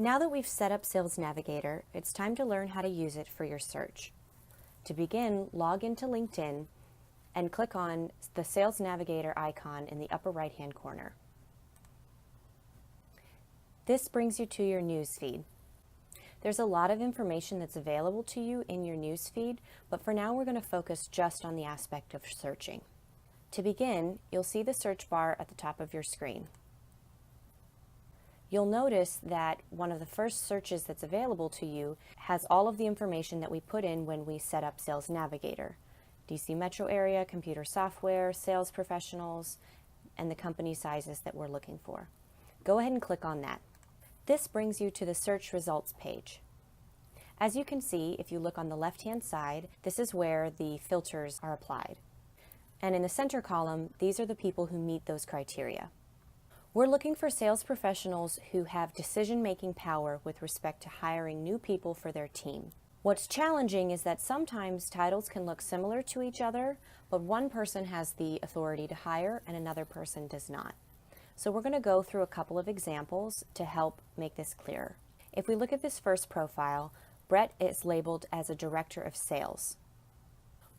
Now that we've set up Sales Navigator, it's time to learn how to use it for your search. To begin, log into LinkedIn and click on the Sales Navigator icon in the upper right-hand corner. This brings you to your newsfeed. There's a lot of information that's available to you in your newsfeed, but for now we're going to focus just on the aspect of searching. To begin, you'll see the search bar at the top of your screen. You'll notice that one of the first searches that's available to you has all of the information that we put in when we set up Sales Navigator. DC metro area, computer software, sales professionals, and the company sizes that we're looking for. Go ahead and click on that. This brings you to the search results page. As you can see, if you look on the left-hand side, this is where the filters are applied. And in the center column, these are the people who meet those criteria. We're looking for sales professionals who have decision-making power with respect to hiring new people for their team. What's challenging is that sometimes titles can look similar to each other, but one person has the authority to hire and another person does not. So we're going to go through a couple of examples to help make this clearer. If we look at this first profile, Brett is labeled as a director of sales.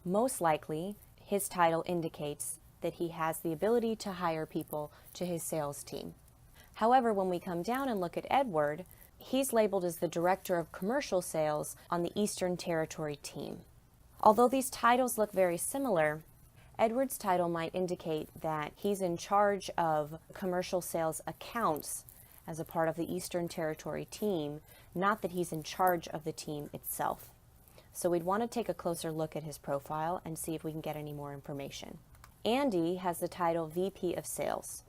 Most likely, his title indicates that he has the ability to hire people to his sales team. However, when we come down and look at Edward, he's labeled as the Director of Commercial Sales on the Eastern Territory team. Although these titles look very similar, Edward's title might indicate that he's in charge of commercial sales accounts as a part of the Eastern Territory team, not that he's in charge of the team itself. So we'd want to take a closer look at his profile and see if we can get any more information. Andy has the title VP of Sales.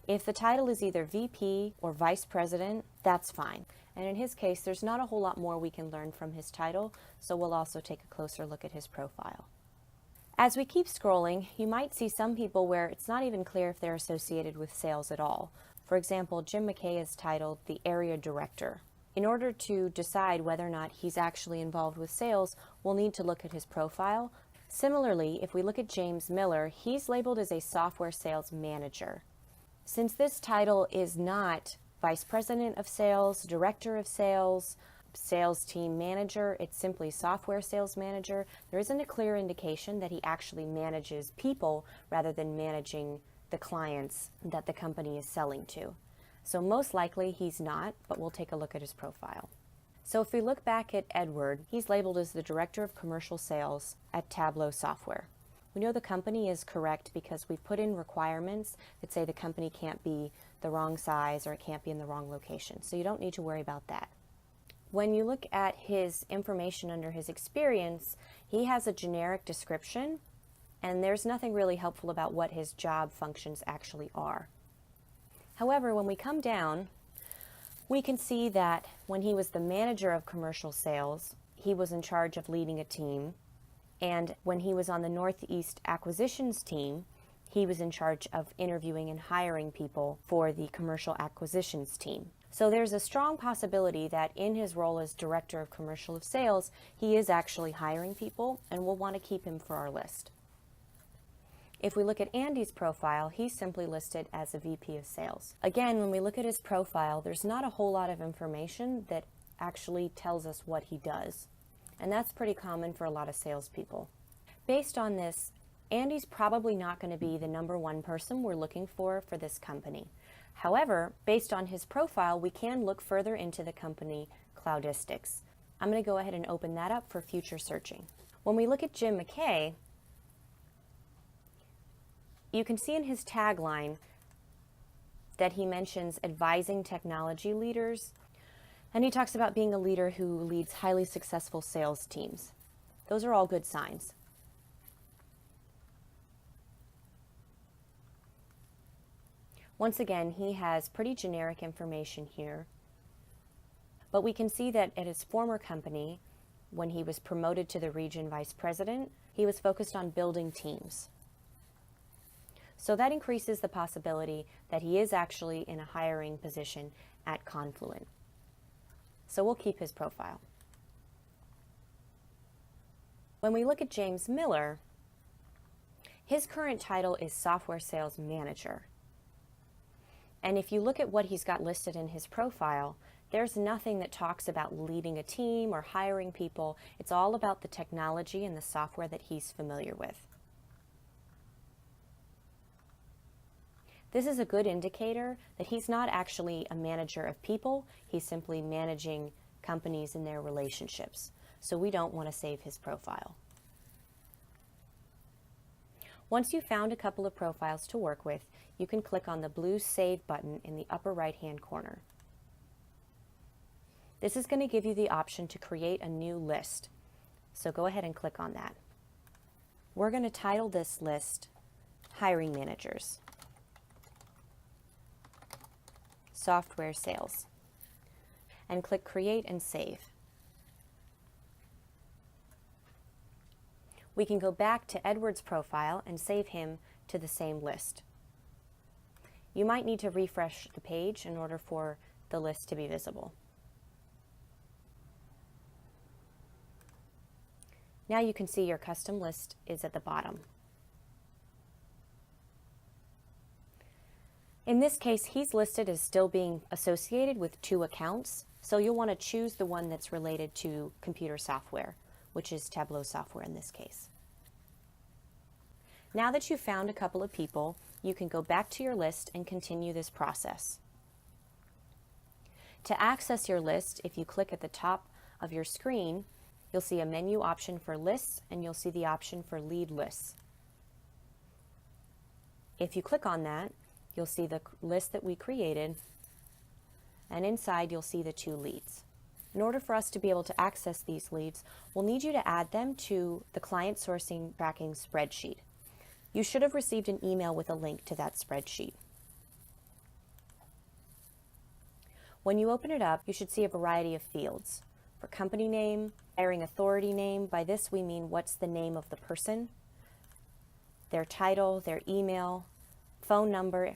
If the title is either VP or Vice President, that's fine. And in his case, there's not a whole lot more we can learn from his title, so we'll also take a closer look at his profile. As we keep scrolling, you might see some people where it's not even clear if they're associated with sales at all. For example, Jim McKay is titled the Area Director. In order to decide whether or not he's actually involved with sales, we'll need to look at his profile. Similarly, if we look at James Miller, he's labeled as a Software Sales Manager. Since this title is not Vice President of Sales, Director of Sales, Sales Team Manager, it's simply Software Sales Manager, there isn't a clear indication that he actually manages people rather than managing the clients that the company is selling to. So most likely he's not, but we'll take a look at his profile. So if we look back at Edward, he's labeled as the Director of Commercial Sales at Tableau Software. We know the company is correct because we've put in requirements that say the company can't be the wrong size or it can't be in the wrong location, so you don't need to worry about that. When you look at his information under his experience, he has a generic description, and there's nothing really helpful about what his job functions actually are. However, when we come down, we can see that when he was the manager of commercial sales, he was in charge of leading a team. And when he was on the Northeast acquisitions team, he was in charge of interviewing and hiring people for the commercial acquisitions team. So there's a strong possibility that in his role as Director of Commercial Sales, he is actually hiring people, and we'll want to keep him for our list. If we look at Andy's profile, he's simply listed as a VP of Sales. Again, when we look at his profile, there's not a whole lot of information that actually tells us what he does. And that's pretty common for a lot of salespeople. Based on this, Andy's probably not going to be the number one person we're looking for this company. However, based on his profile, we can look further into the company Cloudistics. I'm going to go ahead and open that up for future searching. When we look at Jim McKay, you can see in his tagline that he mentions advising technology leaders, and he talks about being a leader who leads highly successful sales teams. Those are all good signs. Once again, he has pretty generic information here, but we can see that at his former company, when he was promoted to the region vice president, he was focused on building teams. So that increases the possibility that he is actually in a hiring position at Confluent. So we'll keep his profile. When we look at James Miller, his current title is Software Sales Manager. And if you look at what he's got listed in his profile, There's nothing that talks about leading a team or hiring people. It's all about the technology and the software that he's familiar with. This is a good indicator that he's not actually a manager of people. He's simply managing companies and their relationships. So we don't want to save his profile. Once you've found a couple of profiles to work with, you can click on the blue Save button in the upper right-hand corner. This is going to give you the option to create a new list. So go ahead and click on that. We're going to title this list Hiring Managers, Software Sales, and click Create and Save. We can go back to Edward's profile and save him to the same list. You might need to refresh the page in order for the list to be visible. Now you can see your custom list is at the bottom. In this case, he's listed as still being associated with 2 accounts, so you'll want to choose the one that's related to computer software, which is Tableau software in this case. Now that you've found a couple of people, you can go back to your list and continue this process. To access your list, if you click at the top of your screen, you'll see a menu option for lists and you'll see the option for lead lists. If you click on that, you'll see the list that we created, and inside you'll see the 2 leads. In order for us to be able to access these leads, we'll need you to add them to the client sourcing tracking spreadsheet. You should have received an email with a link to that spreadsheet. When you open it up, you should see a variety of fields. For company name, hiring authority name, by this we mean what's the name of the person, their title, their email, phone number.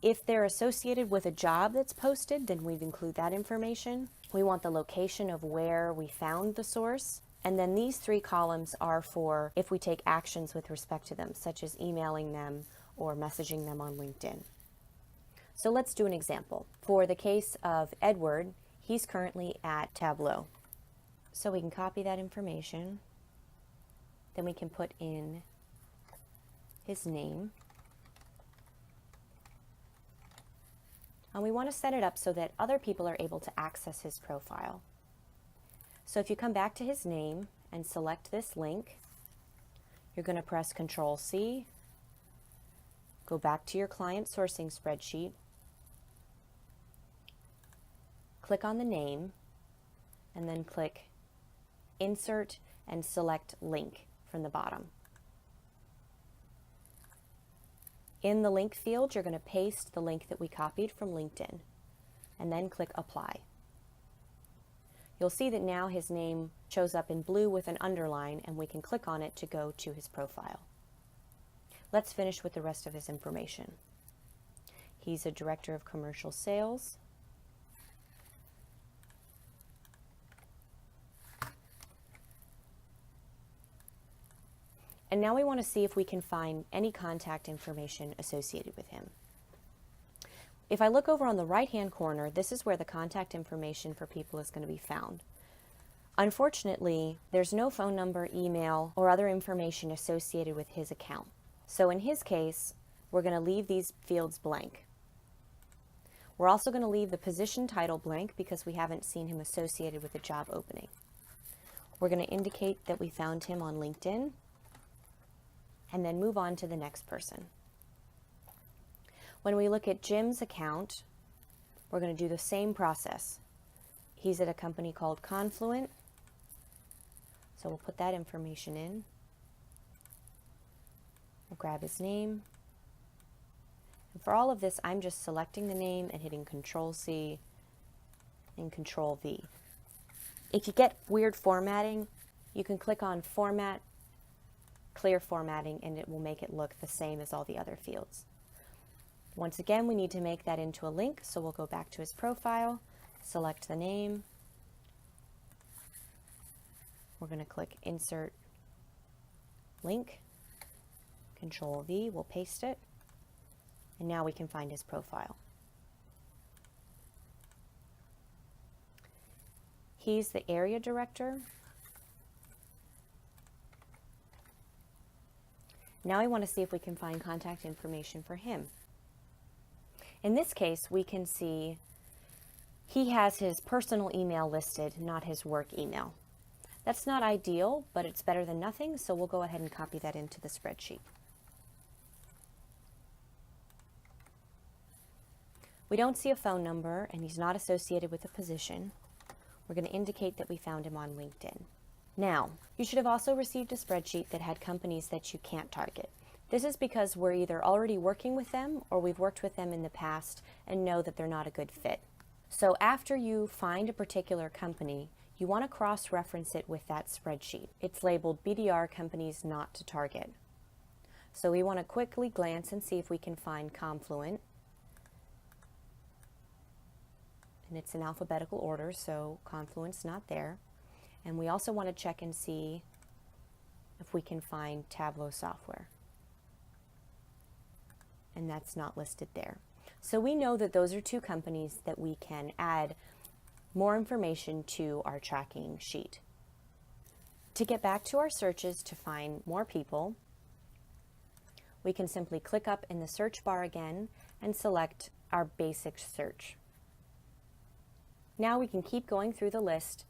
If they're associated with a job that's posted, then we'd include that information. We want the location of where we found the source. And then these 3 columns are for if we take actions with respect to them, such as emailing them or messaging them on LinkedIn. So let's do an example. For the case of Edward, he's currently at Tableau. So we can copy that information. Then we can put in his name. And we want to set it up so that other people are able to access his profile. So if you come back to his name and select this link, you're going to press Control-C, go back to your client sourcing spreadsheet, click on the name, and then click Insert and select Link from the bottom. In the link field, you're going to paste the link that we copied from LinkedIn, and then click Apply. You'll see that now his name shows up in blue with an underline, and we can click on it to go to his profile. Let's finish with the rest of his information. He's a director of commercial sales. And now we want to see if we can find any contact information associated with him. If I look over on the right-hand corner, this is where the contact information for people is going to be found. Unfortunately, there's no phone number, email, or other information associated with his account. So in his case, we're going to leave these fields blank. We're also going to leave the position title blank because we haven't seen him associated with a job opening. We're going to indicate that we found him on LinkedIn, and then move on to the next person. When we look at Jim's account, we're going to do the same process. He's at a company called Confluent, so we'll put that information in. We'll grab his name. And for all of this, I'm just selecting the name and hitting Control-C and Control-V. If you get weird formatting, you can click on Format, Clear Formatting, and it will make it look the same as all the other fields. Once again, we need to make that into a link, so we'll go back to his profile, select the name. We're going to click Insert Link, Control-V, we'll paste it, and now we can find his profile. He's the area director. Now we want to see if we can find contact information for him. In this case, we can see he has his personal email listed, not his work email. That's not ideal, but it's better than nothing, so we'll go ahead and copy that into the spreadsheet. We don't see a phone number, and he's not associated with a position. We're going to indicate that we found him on LinkedIn. Now, you should have also received a spreadsheet that had companies that you can't target. This is because we're either already working with them or we've worked with them in the past and know that they're not a good fit. So after you find a particular company, you want to cross-reference it with that spreadsheet. It's labeled BDR companies not to target. So we want to quickly glance and see if we can find Confluent. And it's in alphabetical order, so Confluent's not there. And we also want to check and see if we can find Tableau software. And that's not listed there. So we know that those are two companies that we can add more information to our tracking sheet. To get back to our searches to find more people, we can simply click up in the search bar again and select our basic search. Now we can keep going through the list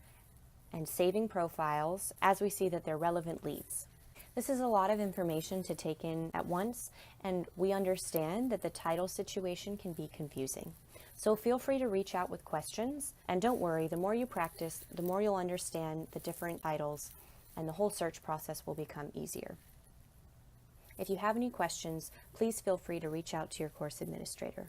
and saving profiles as we see that they're relevant leads. This is a lot of information to take in at once, and we understand that the title situation can be confusing. So feel free to reach out with questions, and don't worry, the more you practice, the more you'll understand the different titles, and the whole search process will become easier. If you have any questions, please feel free to reach out to your course administrator.